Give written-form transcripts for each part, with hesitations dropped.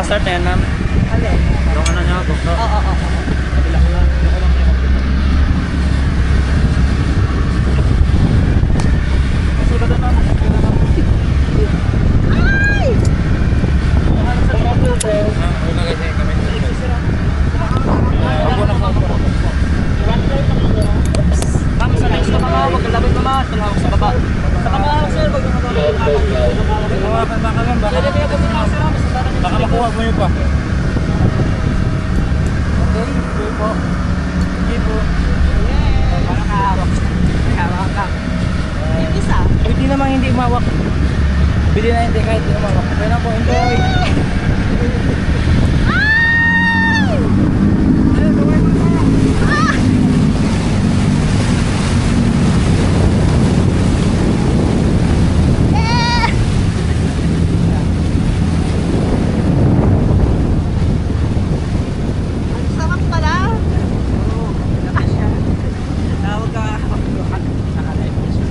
Nakastart na yan, ma'am. Alin? Yung ano nyo, GoPro. Oo. Kabila ko lang. Yung ko lang pinag-upload. Sulat na, ma'am. Ay! Una kasi kami. Ako na po. Ma'am, sa next na mga huwag kalabit naman. Talawag sa baba. Sa kamahawak, sir. Huwag yung matawag. Baka ma'am, baka. Baka makuha mo yun pa. Okay, okay po. Sige po. Yeah. Parang kahawak. May hawak ka. Yung isa. Pwede namang hindi umawak. Pwede na hindi kahit hindi umawak. Okay na po, enjoy. Ang sarap pala. Tawag ka. Naka-live na siya.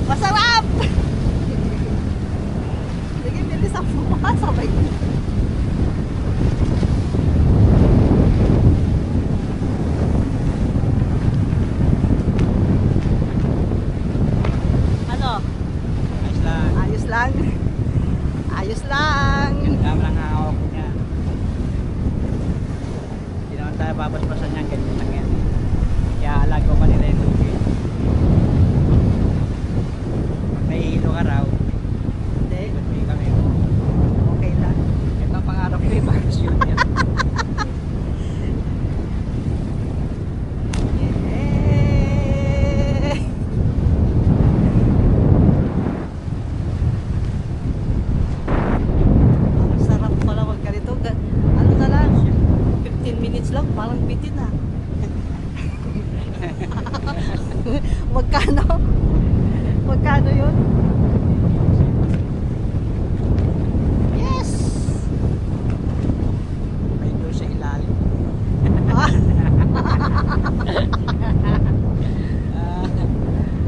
Masarap! Sige, bilis ang sabay. Ano? Ayos lang. Ayos lang. Ayos lang. Tama lang hawak ko niya. Hindi naman tayo babasbasan niyan. Ganyan lang yan. Kaya alago pa nila yung tubig. Pag nahihilo ka raw, Hindi. ikot-ikot kami. Okay lang. Ito ang pangarap ko yung parachute yan. Yeah. Ang sarap pala wag ganito. Ano na lang, 15 minutes lang, parang bitin na. Magkano? Magkano yun? Yes! May doon sa ilalim. Ah,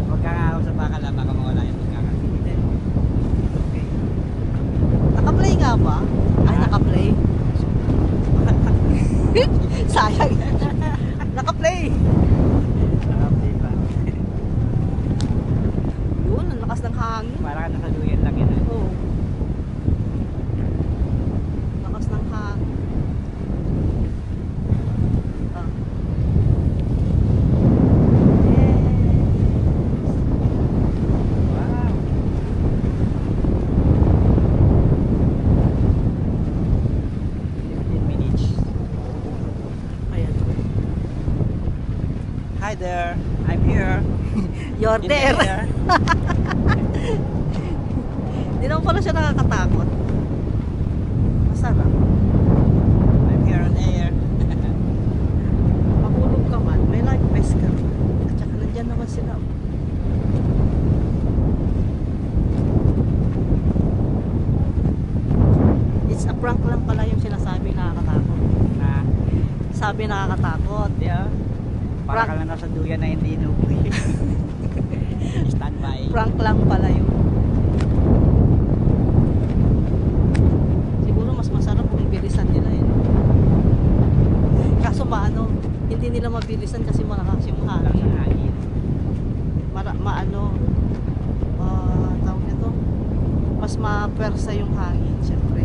Huwag kang ahawak sa bakal lang. Baka mawala yung pagkakasingin. Okay. naka-play nga ba? Ay, naka-play. Sayang. Naka-play. Sarap, di ba? Yun, ang lakas ng hangin. Para ka nakaluyan lang yun. Oo. Lakas ng hangin. Ah. Yes. Wow. Minutes. Ayan. Hi there. I'm here. You're In the there. air. Hindi naman pala siya nakakatakot. Masarap. I'm here on air. Mahulog ka man, may life vest ka. At saka nandyan naman sila. It's a prank lang pala yung sinasabi nakakatakot. Na, Sabi nakakatakot. di ah. Para Prank. ka lang nasa duyan na hindi inuwi. Standby. Prank lang pala yun. Siguro mas masarap kung bilisan nila eh. Kaso maano, hindi nila mabilisan kasi malakas yung Lang hangin. sa hangin. Tawag nito, mas mapersa yung hangin, syempre.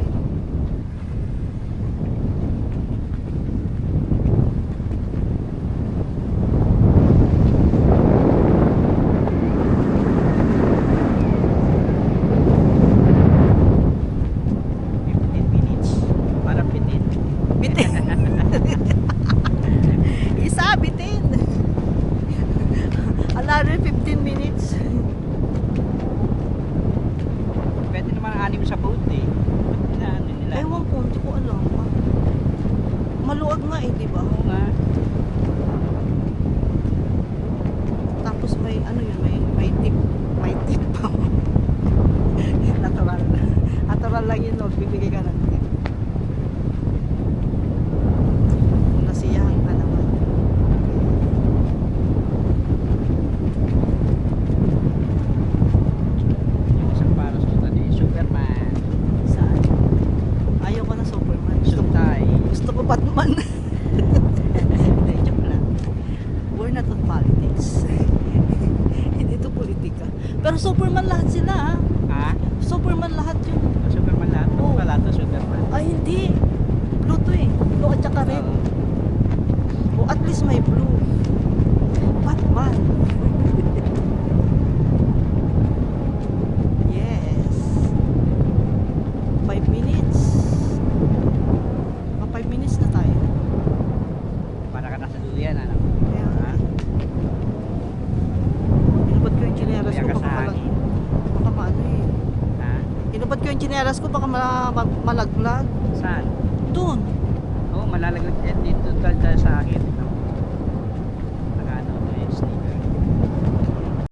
Para pitin. Bitin. Isa, bitin. Another 15 minutes. Pwede naman ang anim sa boat eh. Ba't Batman. Hindi, joke lang. We're not on politics. Hindi to politika. Pero Superman lahat sila ha. Ha? Superman lahat yun. Superman lahat. Oo. Wala to, Superman. Ay hindi. Blue to eh. Blue at saka red. O at least may blue. Batman. Yes. 5 minutes. 5 minutes na tayo. Para ka nasa duyan, ano? Kaya nga. Inubad ko yung chineras Duyan ko ka baka sa malag. hangin. Baka maano eh. Ha? Inubad ko yung chineras ko baka malaglag. Saan? Doon. Oo, malalaglag yan dito sa akin.